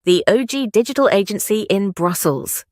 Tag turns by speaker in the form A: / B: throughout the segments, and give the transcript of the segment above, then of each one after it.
A: the OG digital agency in Brussels.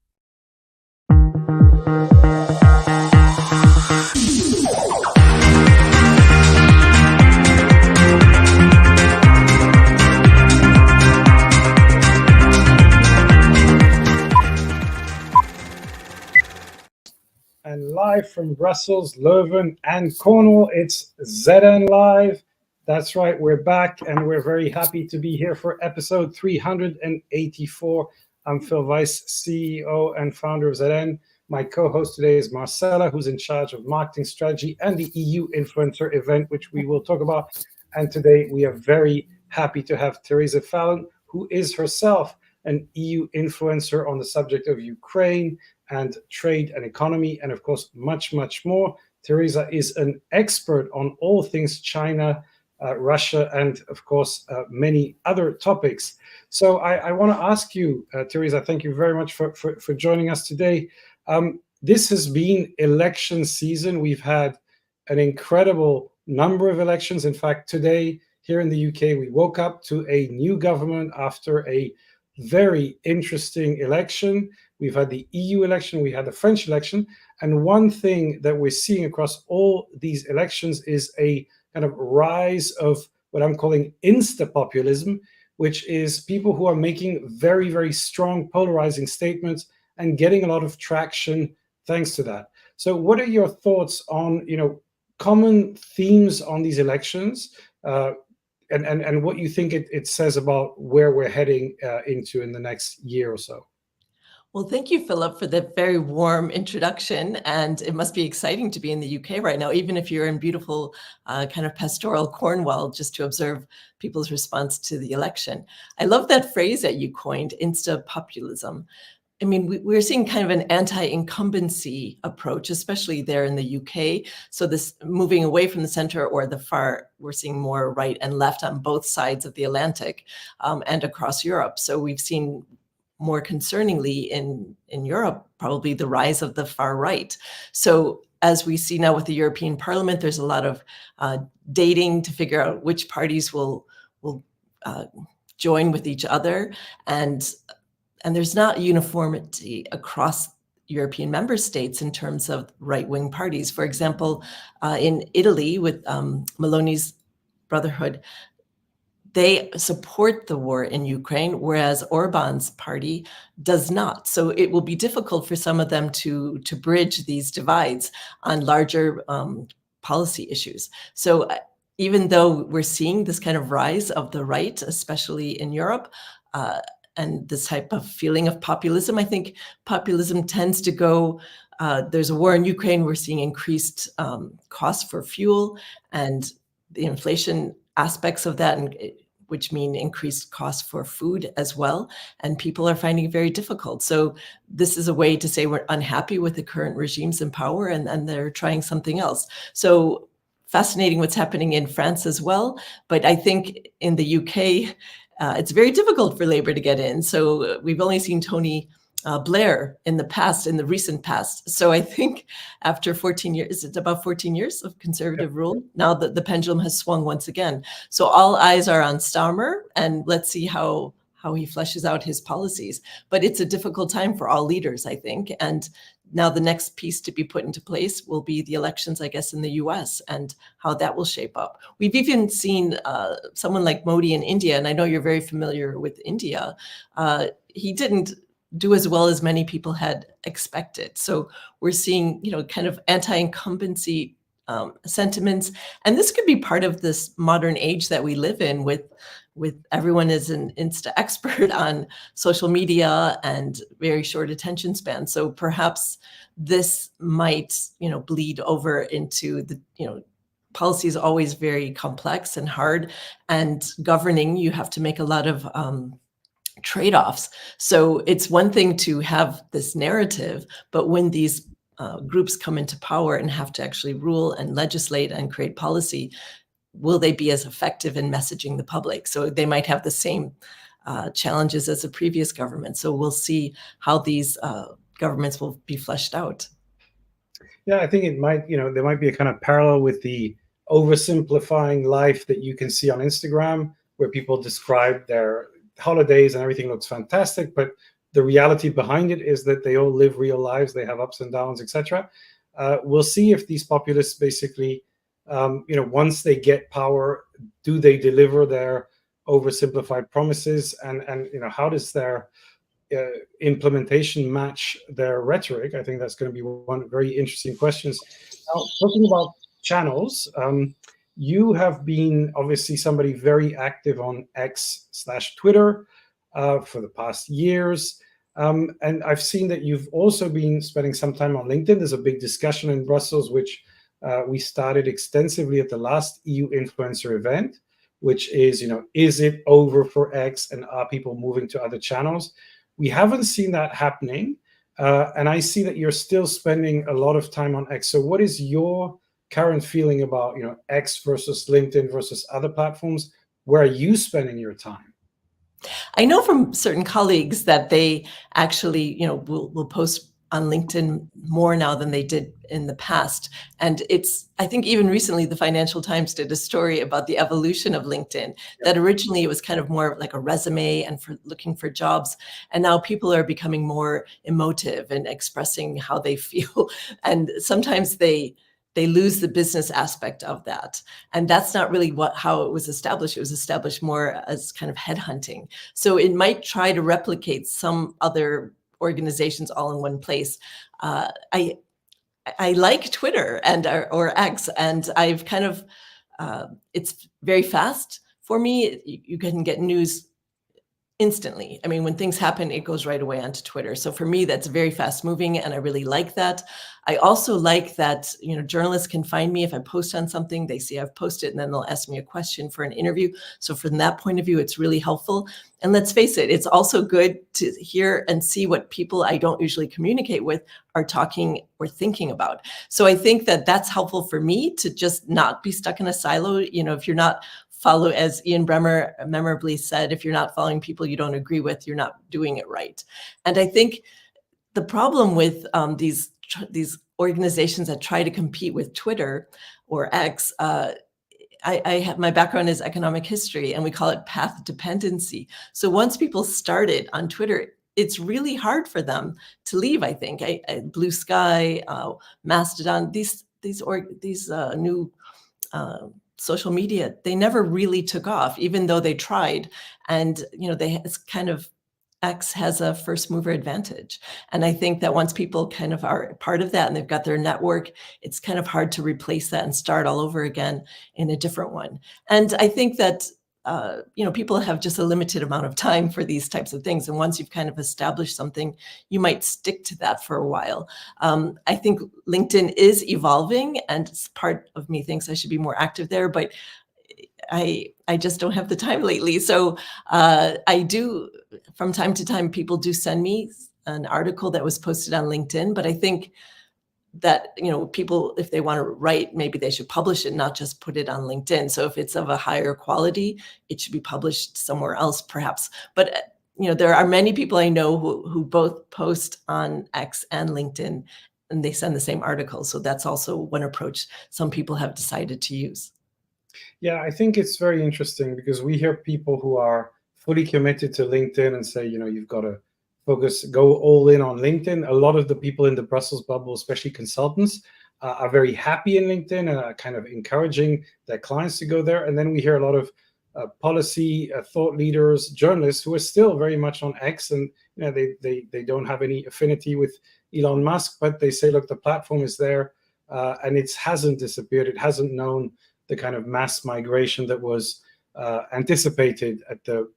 B: And live from Brussels, Leuven, and Cornwall, it's ZN Live. That's right, we're back, and we're very happy to be here for episode 384. I'm Phil Weiss, CEO and founder of ZN. My co-host today is Marcella, who's in charge of marketing strategy and the EU influencer event, which we will talk about. And today we are very happy to have Theresa Fallon, who is herself an EU influencer on the subject of Ukraine and trade and economy, and of course, much, much more. Theresa is an expert on all things China, Russia, and of course, many other topics. So I want to ask you, Theresa, thank you very much for joining us today. This has been election season. We've had an incredible number of elections. In fact, today here in the UK, we woke up to a new government after a very interesting election. We've had the EU election, we had the French election, and one thing that we're seeing across all these elections is a kind of rise of what I'm calling insta-populism, which is people who are making very, very strong polarizing statements and getting a lot of traction thanks to that. So what are your thoughts on, common themes on these elections, and what you think it says about where we're heading into in the next year or so?
C: Well, thank you, Philip, for that very warm introduction. And it must be exciting to be in the UK right now, even if you're in beautiful kind of pastoral Cornwall, just to observe people's response to the election. I love that phrase that you coined, insta-populism. I mean, we're seeing kind of an anti-incumbency approach, especially there in the UK. So this moving away from the center or the far, we're seeing more right and left on both sides of the Atlantic and across Europe. So we've seen more concerningly in Europe, probably the rise of the far right. So as we see now with the European Parliament, there's a lot of dating to figure out which parties will join with each other. And there's not uniformity across European member states in terms of right-wing parties. For example, in Italy with Meloni's Brotherhood, they support the war in Ukraine, whereas Orban's party does not. So it will be difficult for some of them to bridge these divides on larger policy issues. So even though we're seeing this kind of rise of the right, especially in Europe, and this type of feeling of populism, I think populism tends to go, there's a war in Ukraine, we're seeing increased costs for fuel and the inflation aspects of that, and which mean increased costs for food as well. And people are finding it very difficult. So this is a way to say we're unhappy with the current regimes in power and they're trying something else. So fascinating what's happening in France as well. But I think in the UK, it's very difficult for Labour to get in. So we've only seen Tony Blair in the recent past. So I think after 14 years, is it about 14 years of conservative rule? Now the pendulum has swung once again. So all eyes are on Starmer, and let's see how he fleshes out his policies. But it's a difficult time for all leaders, I think. And now the next piece to be put into place will be the elections, I guess, in the US and how that will shape up. We've even seen someone like Modi in India, and I know you're very familiar with India. He didn't do as well as many people had expected. So we're seeing, kind of anti-incumbency sentiments. And this could be part of this modern age that we live in with everyone is an Insta expert on social media and very short attention span. So perhaps this might, bleed over into the, policy is always very complex and hard, and governing, you have to make a lot of trade-offs. So it's one thing to have this narrative, but when these groups come into power and have to actually rule and legislate and create policy, will they be as effective in messaging the public? So they might have the same challenges as the previous government. So we'll see how these governments will be fleshed out.
B: Yeah, I think it might, there might be a kind of parallel with the oversimplifying life that you can see on Instagram, where people describe their holidays and everything looks fantastic, but the reality behind it is that they all live real lives. They have ups and downs, etc. We'll see if these populists basically, once they get power, do they deliver their oversimplified promises, and how does their implementation match their rhetoric? I think that's going to be one very interesting questions. Now, talking about channels, you have been obviously somebody very active on X/Twitter for the past years. And I've seen that you've also been spending some time on LinkedIn. There's a big discussion in Brussels, which we started extensively at the last EU influencer event, which is it over for X, and are people moving to other channels? We haven't seen that happening. And I see that you're still spending a lot of time on X. So what is your current feeling about X versus LinkedIn versus other platforms? Where are you spending your time?
C: I know from certain colleagues that they actually, will post on LinkedIn more now than they did in the past. And I think even recently, the Financial Times did a story about the evolution of LinkedIn, that originally it was kind of more like a resume and for looking for jobs. And now people are becoming more emotive and expressing how they feel. And sometimes they lose the business aspect of that. And that's not really how it was established. It was established more as kind of headhunting. So it might try to replicate some other organizations all in one place. I like Twitter or X, and I've kind of, it's very fast for me. You can get news instantly. I mean, when things happen, it goes right away onto Twitter. So for me, that's very fast moving, and I really like that. I also like that, journalists can find me if I post on something. They see I've posted, and then they'll ask me a question for an interview. So from that point of view, it's really helpful. And let's face it, it's also good to hear and see what people I don't usually communicate with are talking or thinking about. So I think that that's helpful for me to just not be stuck in a silo. If you're not as Ian Bremmer memorably said, if you're not following people you don't agree with, you're not doing it right. And I think the problem with these organizations that try to compete with Twitter or X, I have, my background is economic history, and we call it path dependency. So once people started on Twitter, it's really hard for them to leave. I think Blue Sky, Mastodon, these new social media, they never really took off, even though they tried. And it's kind of, X has a first mover advantage. And I think that once people kind of are part of that and they've got their network, it's kind of hard to replace that and start all over again in a different one. And I think that people have just a limited amount of time for these types of things. And once you've kind of established something, you might stick to that for a while. I think LinkedIn is evolving, and part of me thinks I should be more active there, but I just don't have the time lately. So I do, from time to time, people do send me an article that was posted on LinkedIn, but I think that, people, if they want to write, maybe they should publish it, not just put it on LinkedIn. So if it's of a higher quality, it should be published somewhere else, perhaps. But, there are many people I know who both post on X and LinkedIn, and they send the same article. So that's also one approach some people have decided to use.
B: Yeah, I think it's very interesting because we hear people who are fully committed to LinkedIn and say, you've got to go all in on LinkedIn. A lot of the people in the Brussels bubble, especially consultants, are very happy in LinkedIn and are kind of encouraging their clients to go there. And then we hear a lot of policy thought leaders, journalists who are still very much on X, and they don't have any affinity with Elon Musk, but they say, look, the platform is there, and it hasn't disappeared. It hasn't known the kind of mass migration that was anticipated at the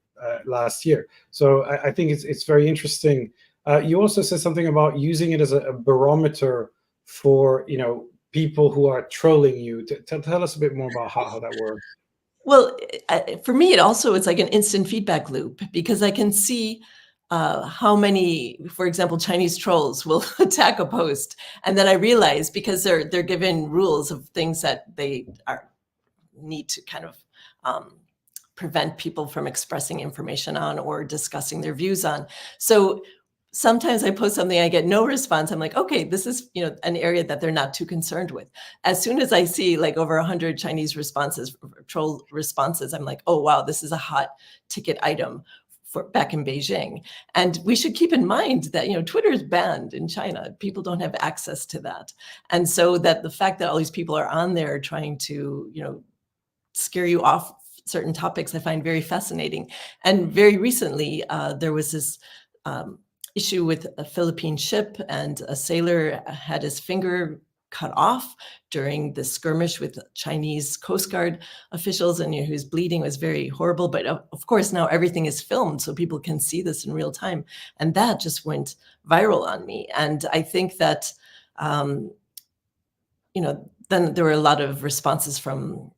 B: last year. So I think it's very interesting. You also said something about using it as a barometer for people who are trolling you. Tell us a bit more about how that works.
C: Well, for me, it's like an instant feedback loop, because I can see how many, for example, Chinese trolls will attack a post, and then I realize, because they're given rules of things that they need to kind of prevent people from expressing information on or discussing their views on. So sometimes I post something, I get no response. I'm like, okay, this is an area that they're not too concerned with. As soon as I see like over 100 Chinese responses, troll responses, I'm like, oh wow, this is a hot ticket item back in Beijing. And we should keep in mind that, Twitter is banned in China. People don't have access to that. And so that the fact that all these people are on there trying to, scare you off certain topics, I find very fascinating. And very recently, there was this issue with a Philippine ship, and a sailor had his finger cut off during the skirmish with Chinese Coast Guard officials, and he was bleeding. It was very horrible. But of course, now everything is filmed, so people can see this in real time. And that just went viral on me. And I think that, then there were a lot of responses from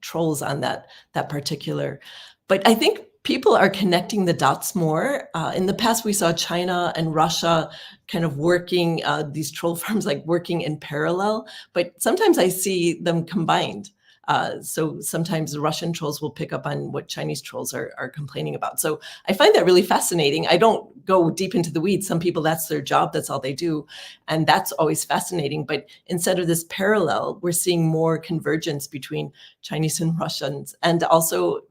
C: trolls on that particular. But I think people are connecting the dots more. In the past, we saw China and Russia kind of working, these troll farms like working in parallel, but sometimes I see them combined. So sometimes the Russian trolls will pick up on what Chinese trolls are complaining about. So I find that really fascinating. I don't go deep into the weeds. Some people, that's their job, that's all they do. And that's always fascinating. But instead of this parallel, we're seeing more convergence between Chinese and Russians. And also,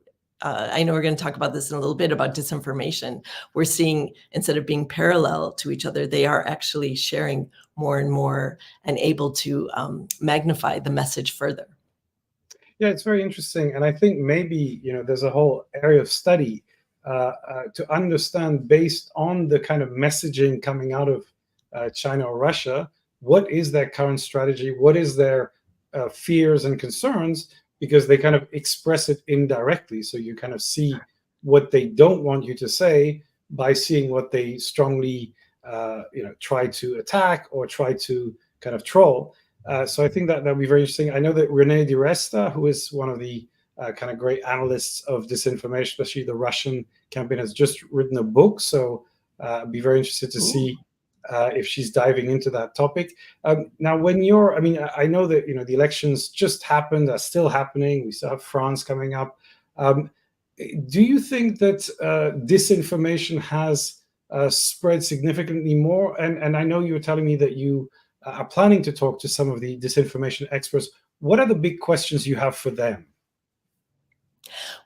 C: I know we're going to talk about this in a little bit about disinformation. We're seeing, instead of being parallel to each other, they are actually sharing more and more and able to magnify the message further.
B: Yeah, it's very interesting. And I think maybe, there's a whole area of study to understand, based on the kind of messaging coming out of China or Russia, what is their current strategy? What is their fears and concerns? Because they kind of express it indirectly. So you kind of see what they don't want you to say by seeing what they strongly, try to attack or try to kind of troll. So I think that would be very interesting. I know that René Di Resta, who is one of the kind of great analysts of disinformation, especially the Russian campaign, has just written a book. So I'd be very interested to see if she's diving into that topic. Now, I know that, the elections just happened, are still happening. We still have France coming up. Do you think that disinformation has spread significantly more? And I know you were telling me that you are planning to talk to some of the disinformation experts. What are the big questions you have for them?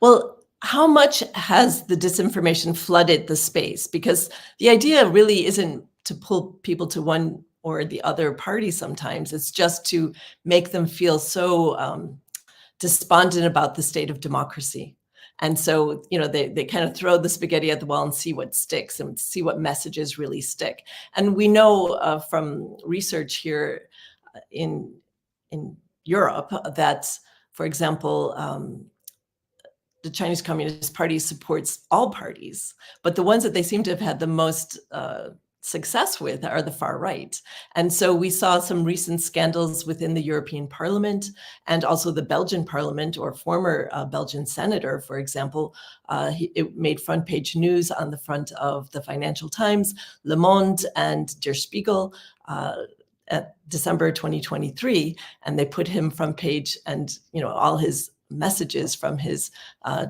C: Well, how much has the disinformation flooded the space? Because the idea really isn't to pull people to one or the other party sometimes. It's just to make them feel so despondent about the state of democracy. And so, they kind of throw the spaghetti at the wall and see what sticks and see what messages really stick. And we know from research here in Europe that, for example, the Chinese Communist Party supports all parties, but the ones that they seem to have had the most success with are the far right. And so we saw some recent scandals within the European Parliament and also the Belgian Parliament, or former Belgian senator, for example. It made front page news on the front of the Financial Times, Le Monde, and Der Spiegel at December 2023. And they put him front page, and all his messages from his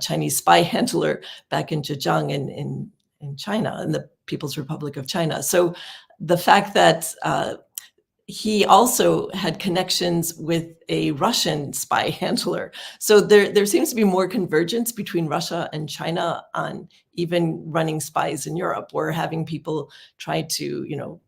C: Chinese spy handler back in Zhejiang in China, in the People's Republic of China. So the fact that he also had connections with a Russian spy handler. So there seems to be more convergence between Russia and China on even running spies in Europe, or having people try to,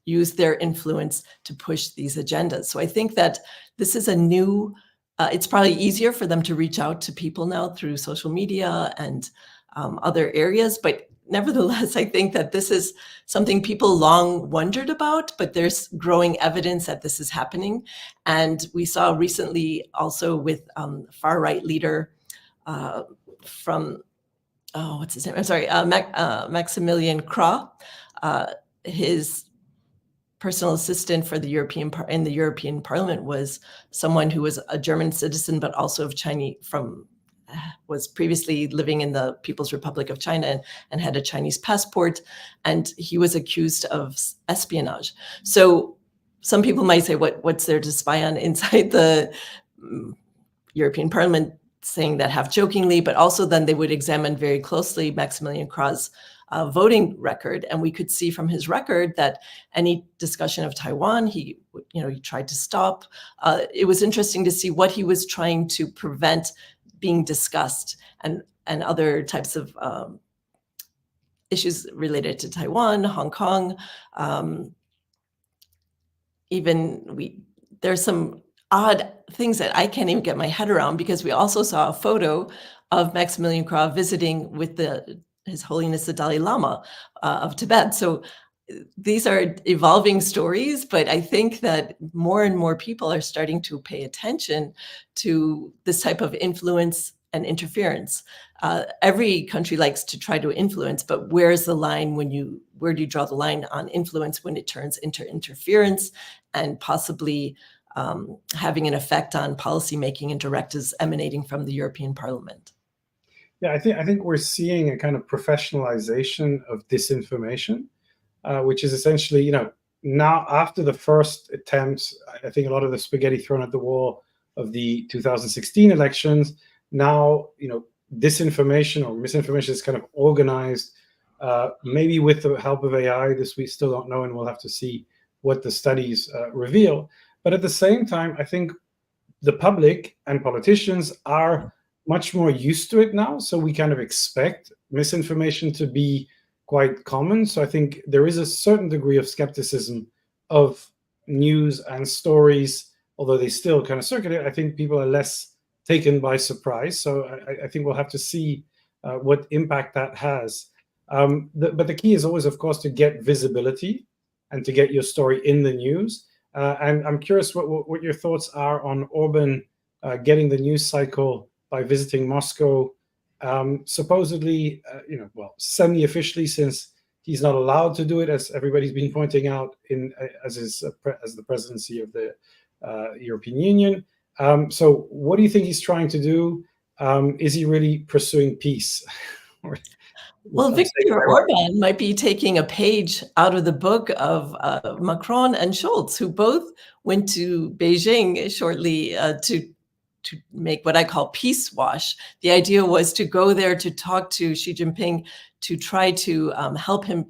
C: use their influence to push these agendas. So I think that this is a new, it's probably easier for them to reach out to people now through social media and other areas. But nevertheless, I think that this is something people long wondered about, but there's growing evidence that this is happening. And we saw recently also with far-right leader from, what's his name? I'm sorry, Maximilian Krah, his personal assistant for the European Parliament was someone who was a German citizen, but also of was previously living in the People's Republic of China and had a Chinese passport, and he was accused of espionage. So some people might say, what's there to spy on inside the European Parliament, saying that half jokingly, but also then they would examine very closely Maximilian Krah's voting record, and we could see from his record that any discussion of Taiwan, he tried to stop. It was interesting to see what he was trying to prevent being discussed, and other types of issues related to Taiwan, Hong Kong. There's some odd things that I can't even get my head around, because we also saw a photo of Maximilian Krah visiting with His Holiness the Dalai Lama of Tibet. So these are evolving stories, but I think that more and more people are starting to pay attention to this type of influence and interference. Every country likes to try to influence, but where's the line where do you draw the line on influence when it turns into interference and possibly having an effect on policymaking and directives emanating from the European Parliament?
B: Yeah, I think we're seeing a kind of professionalization of disinformation, which is essentially, now after the first attempts, I think a lot of the spaghetti thrown at the wall of the 2016 elections, now, disinformation or misinformation is kind of organized, maybe with the help of AI. This we still don't know, and we'll have to see what the studies reveal. But at the same time, I think the public and politicians are much more used to it now. So we kind of expect misinformation to be quite common. So I think there is a certain degree of skepticism of news and stories, although they still kind of circulate. I think people are less taken by surprise. So I think we'll have to see what impact that has. But the key is always, of course, to get visibility and to get your story in the news. And I'm curious what your thoughts are on Orban getting the news cycle by visiting Moscow, supposedly, semi-officially, since he's not allowed to do it, as everybody's been pointing out, as the presidency of the European Union. So what do you think he's trying to do? Is he really pursuing peace?
C: Well, Viktor Orban might be taking a page out of the book of Macron and Scholz, who both went to Beijing shortly to make what I call peace wash. The idea was to go there to talk to Xi Jinping, to try to help him,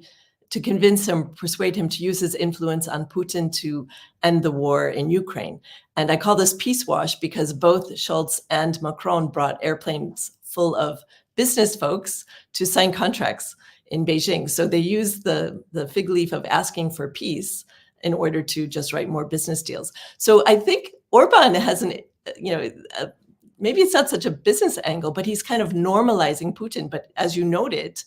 C: to convince him, persuade him to use his influence on Putin to end the war in Ukraine. And I call this peace wash because both Scholz and Macron brought airplanes full of business folks to sign contracts in Beijing. So they used the fig leaf of asking for peace in order to just write more business deals. So I think Orban has maybe it's not such a business angle, but he's kind of normalizing Putin. But as you noted,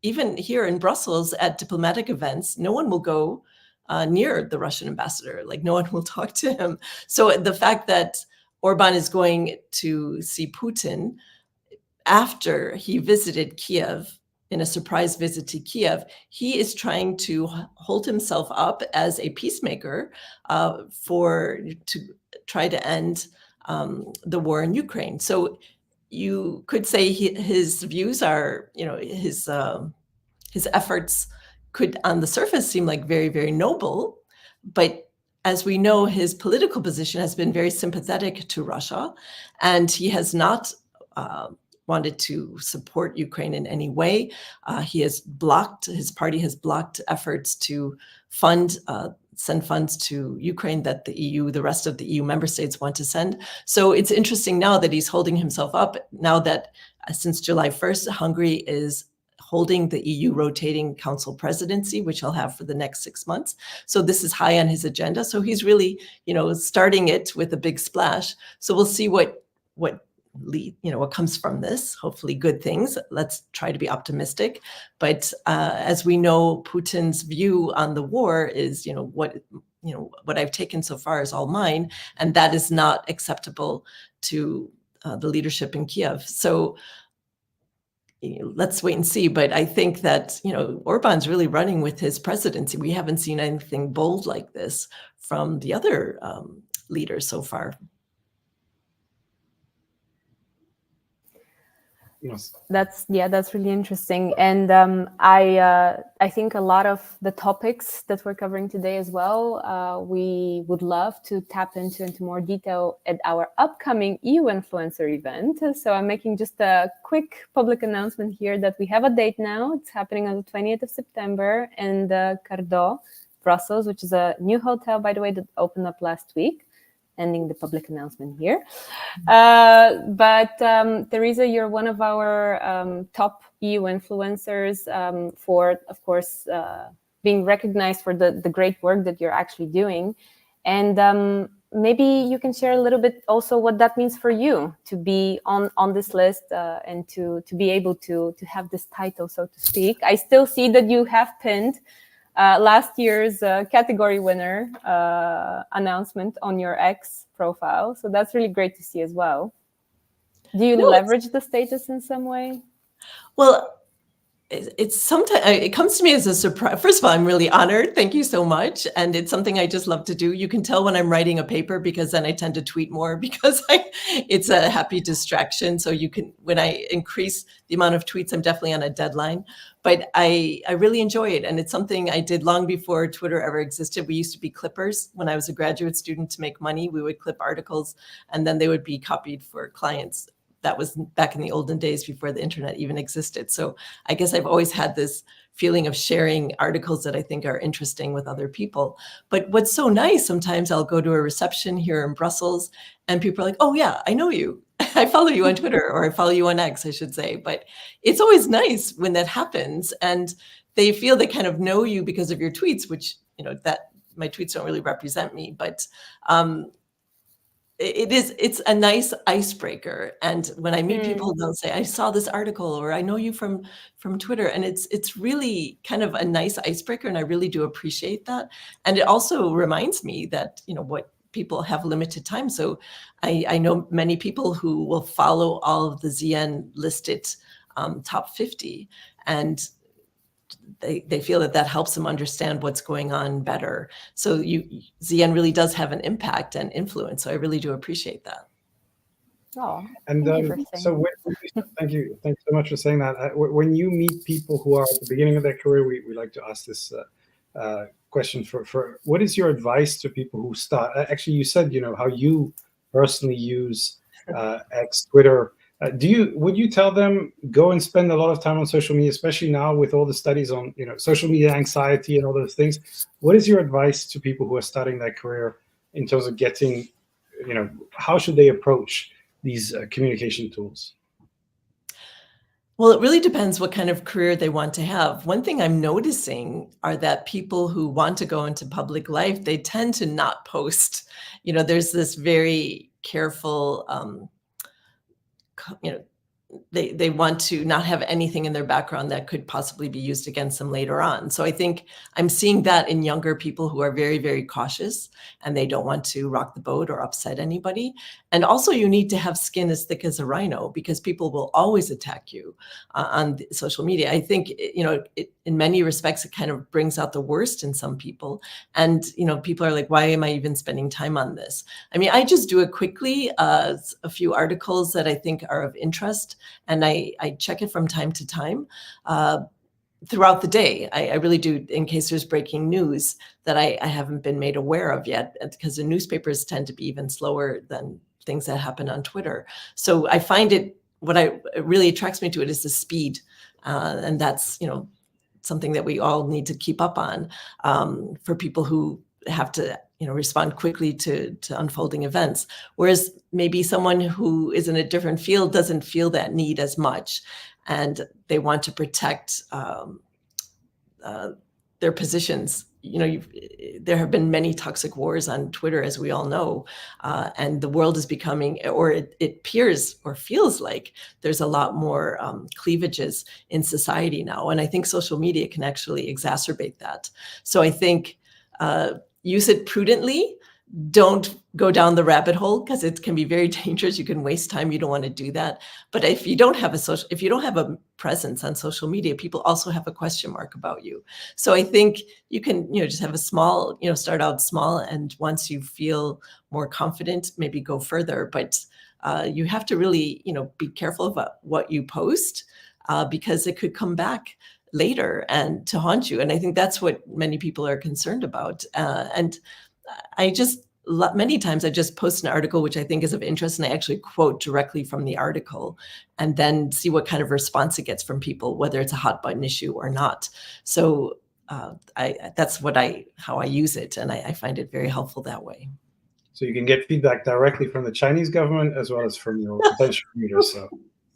C: even here in Brussels at diplomatic events, no one will go near the Russian ambassador. Like, no one will talk to him. So the fact that Orban is going to see Putin after he visited Kiev, in a surprise visit to Kiev, he is trying to hold himself up as a peacemaker to try to end the war in Ukraine. So you could say his views are, his efforts could on the surface seem like very, very noble, but as we know, his political position has been very sympathetic to Russia, and he has not wanted to support Ukraine in any way. His party has blocked efforts to send funds to Ukraine that the rest of the EU member states want to send. So it's interesting now that he's holding himself up, now that since July 1st, Hungary is holding the EU rotating council presidency, which he'll have for the next 6 months. So this is high on his agenda. So he's really, starting it with a big splash. So we'll see what comes from this. Hopefully good things. Let's try to be optimistic. But as we know, Putin's view on the war is, what I've taken so far is all mine, and that is not acceptable to the leadership in Kiev. So let's wait and see. But I think that, Orban's really running with his presidency. We haven't seen anything bold like this from the other leaders so far.
B: Yes.
D: That's really interesting. And I think a lot of the topics that we're covering today as well, we would love to tap into more detail at our upcoming EU Influencer event. So I'm making just a quick public announcement here that we have a date now. It's happening on the 20th of September in the Cardot, Brussels, which is a new hotel, by the way, that opened up last week. ending the public announcement here. But Theresa, you're one of our top EU influencers for, of course, being recognized for the great work that you're actually doing. And maybe you can share a little bit also what that means for you to be on this list and to be able to have this title, so to speak. I still see that you have pinned last year's category winner announcement on your X profile. So that's really great to see as well. Do you leverage the status in some way?
C: Well, it's sometimes it comes to me as a surprise. First of all, I'm really honored. Thank you so much. And it's something I just love to do. You can tell when I'm writing a paper because then I tend to tweet more because it's a happy distraction. So you can, when I increase the amount of tweets, I'm definitely on a deadline. But I really enjoy it. And it's something I did long before Twitter ever existed. We used to be clippers. When I was a graduate student, to make money, we would clip articles and then they would be copied for clients. That was back in the olden days before the internet even existed. So I guess I've always had this feeling of sharing articles that I think are interesting with other people. But what's so nice, sometimes I'll go to a reception here in Brussels and people are like, oh yeah, I know you. I follow you on Twitter, or I follow you on X, I should say. But it's always nice when that happens and they feel they kind of know you because of your tweets, which, that my tweets don't really represent me, but it's a nice icebreaker. And when I meet people, they'll say, I saw this article, or I know you from Twitter. And it's really kind of a nice icebreaker. And I really do appreciate that. And it also reminds me that, what people have limited time. So I know many people who will follow all of the ZN listed top 50. And they feel that helps them understand what's going on better. So ZN really does have an impact and influence. So I really do appreciate that.
D: Oh,
B: and so thank you so much for saying that. When you meet people who are at the beginning of their career, we like to ask this question for what is your advice to people who start? Actually, you said how you personally use X, Twitter. Would you tell them go and spend a lot of time on social media, especially now with all the studies on social media anxiety and all those things? What is your advice to people who are starting their career in terms of getting, how should they approach these communication tools?
C: Well, it really depends what kind of career they want to have. One thing I'm noticing are that people who want to go into public life, they tend to not post. There's this very careful they want to not have anything in their background that could possibly be used against them later on. So I think I'm seeing that in younger people who are very, very cautious and they don't want to rock the boat or upset anybody. And also you need to have skin as thick as a rhino because people will always attack you on social media. I think, in many respects, it kind of brings out the worst in some people. And, people are like, why am I even spending time on this? I mean, I just do it quickly, a few articles that I think are of interest. And I check it from time to time throughout the day. I really do, in case there's breaking news that I haven't been made aware of yet, because the newspapers tend to be even slower than things that happen on Twitter. So I find it really attracts me to it is the speed. And that's, something that we all need to keep up on for people who have to respond quickly to unfolding events. Whereas maybe someone who is in a different field doesn't feel that need as much, and they want to protect their positions. There have been many toxic wars on Twitter, as we all know, and the world is becoming, or it appears or feels like there's a lot more cleavages in society now. And I think social media can actually exacerbate that. So I think use it prudently. Don't go down the rabbit hole because it can be very dangerous. You can waste time. You don't want to do that. But if you don't have a presence on social media, people also have a question mark about you. So I think you can, just have a small, start out small. And once you feel more confident, maybe go further. But you have to really, be careful about what you post because it could come back later and to haunt you. And I think that's what many people are concerned about. And many times I just post an article which I think is of interest and I actually quote directly from the article and then see what kind of response it gets from people, whether it's a hot button issue or not. So that's how I use it. And I find it very helpful that way.
B: So you can get feedback directly from the Chinese government as well as from your potential readers. So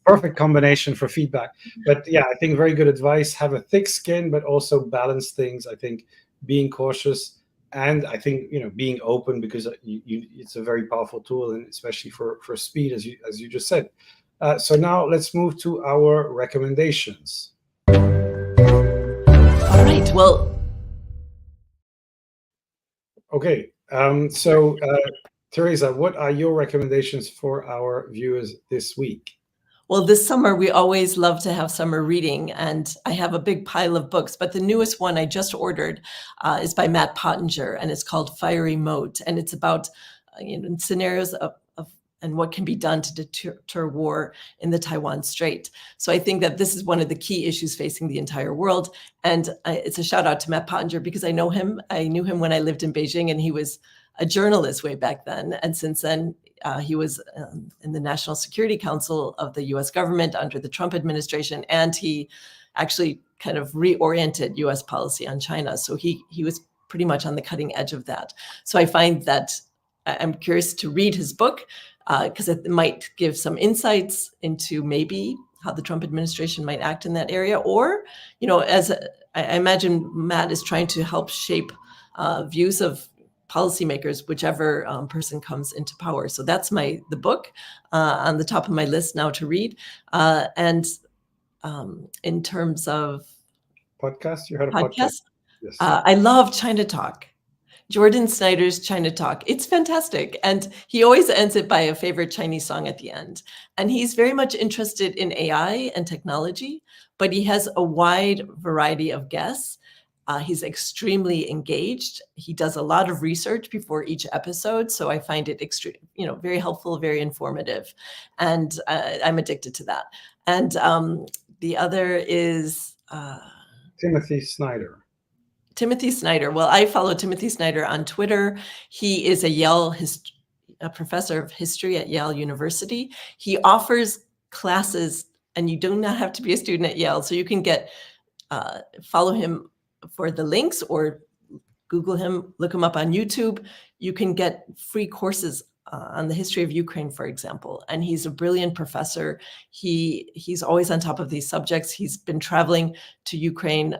B: perfect combination for feedback. But yeah, I think very good advice. Have a thick skin, but also balance things. I think being cautious, and I think being open, because it's a very powerful tool, and especially for speed, as you just said. So now let's move to our recommendations.
C: All right. Well,
B: okay. So Theresa, what are your recommendations for our viewers this week?
C: Well, this summer, we always love to have summer reading, and I have a big pile of books, but the newest one I just ordered is by Matt Pottinger, and it's called Fiery Moat, and it's about scenarios of and what can be done to deter war in the Taiwan Strait. So I think that this is one of the key issues facing the entire world, and it's a shout out to Matt Pottinger because I know him. I knew him when I lived in Beijing, and he was a journalist way back then, and since then, he was in the National Security Council of the US government under the Trump administration, and he actually kind of reoriented US policy on China. So he was pretty much on the cutting edge of that. So I find that I'm curious to read his book because it might give some insights into maybe how the Trump administration might act in that area. Or, as I imagine Matt is trying to help shape views of policymakers, whichever person comes into power. So that's the book on the top of my list now to read. And in terms of
B: podcast, you had a podcast.
C: Yes. I love China Talk. Jordan Snyder's China Talk. It's fantastic. And he always ends it by a favorite Chinese song at the end. And he's very much interested in AI and technology, but he has a wide variety of guests. He's extremely engaged. He does a lot of research before each episode. So I find it very helpful, very informative. And I'm addicted to that. And the other is
B: Timothy Snyder.
C: Timothy Snyder. Well, I follow Timothy Snyder on Twitter. He is a professor of history at Yale University. He offers classes, and you do not have to be a student at Yale. So you can follow him for the links, or Google him, look him up on YouTube. You can get free courses on the history of Ukraine, for example. And he's a brilliant professor. He's always on top of these subjects. He's been traveling to Ukraine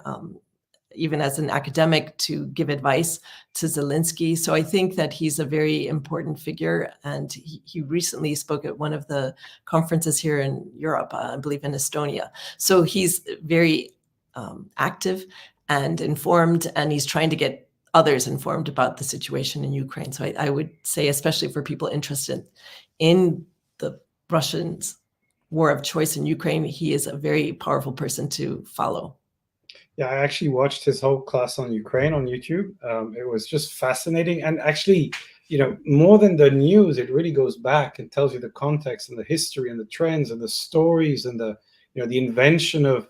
C: even as an academic to give advice to Zelensky. So I think that he's a very important figure. And he recently spoke at one of the conferences here in Europe, I believe in Estonia. So he's very active and informed, and he's trying to get others informed about the situation in Ukraine. So I would say, especially for people interested in the Russians' war of choice in Ukraine, he is a very powerful person to follow.
B: Yeah, I actually watched his whole class on Ukraine on YouTube. It was just fascinating. And actually, more than the news, it really goes back and tells you the context and the history and the trends and the stories and the invention of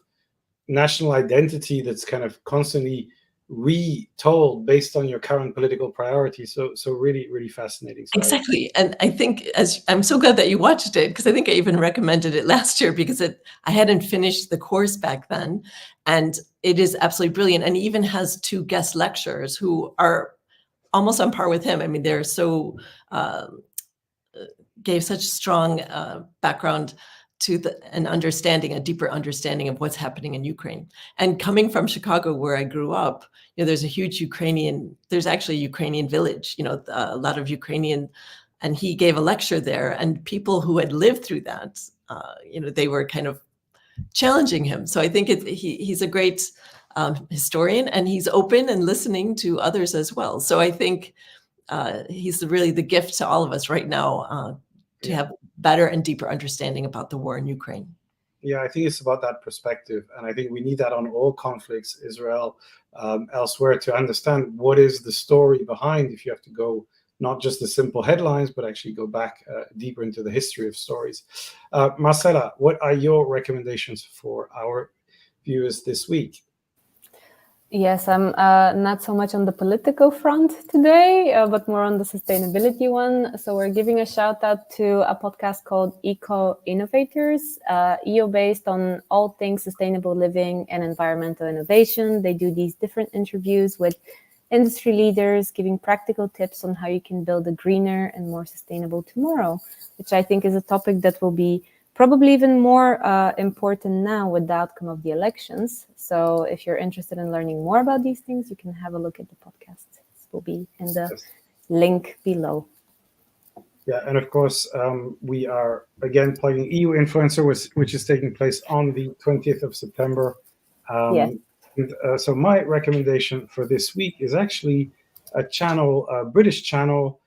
B: national identity that's kind of constantly retold based on your current political priorities. So really, really fascinating. So
C: exactly. And I think I'm so glad that you watched it, because I think I even recommended it last year because I hadn't finished the course back then. And it is absolutely brilliant. And he even has 2 guest lecturers who are almost on par with him. I mean, they're so gave such strong background to a deeper understanding of what's happening in Ukraine. And coming from Chicago, where I grew up, there's actually a Ukrainian village, a lot of Ukrainian, and he gave a lecture there, and people who had lived through that, they were kind of challenging him. So I think he's a great historian, and he's open and listening to others as well. So I think he's really the gift to all of us right now to have better and deeper understanding about the war in Ukraine.
B: Yeah, I think it's about that perspective. And I think we need that on all conflicts, Israel, elsewhere, to understand what is the story behind, if you have to go not just the simple headlines, but actually go back deeper into the history of stories. Marcela, what are your recommendations for our viewers this week?
D: Yes, I'm not so much on the political front today, but more on the sustainability one. So we're giving a shout out to a podcast called Eco Innovators, EO based on all things sustainable living and environmental innovation. They do these different interviews with industry leaders giving practical tips on how you can build a greener and more sustainable tomorrow, which I think is a topic that will be probably even more important now with the outcome of the elections. So if you're interested in learning more about these things, you can have a look at the podcast. This will be in the link below.
B: Yeah, and of course, we are again playing EU Influencer, which is taking place on the 20th of September.
D: Yes.
B: And, so my recommendation for this week is actually a channel, a British channel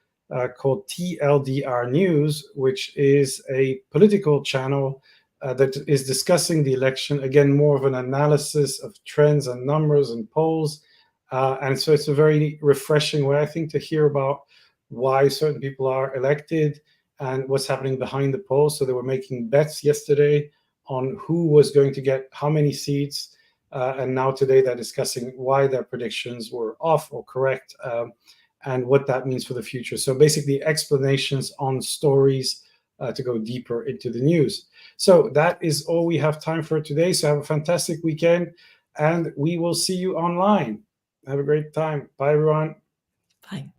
B: called TLDR News, which is a political channel that is discussing the election. Again, more of an analysis of trends and numbers and polls. And so it's a very refreshing way, I think, to hear about why certain people are elected and what's happening behind the polls. So they were making bets yesterday on who was going to get how many seats. And now today they're discussing why their predictions were off or correct, and what that means for the future. So basically explanations on stories to go deeper into the news. So that is all we have time for today. So have a fantastic weekend, and we will see you online. Have a great time. Bye, everyone.
C: Bye.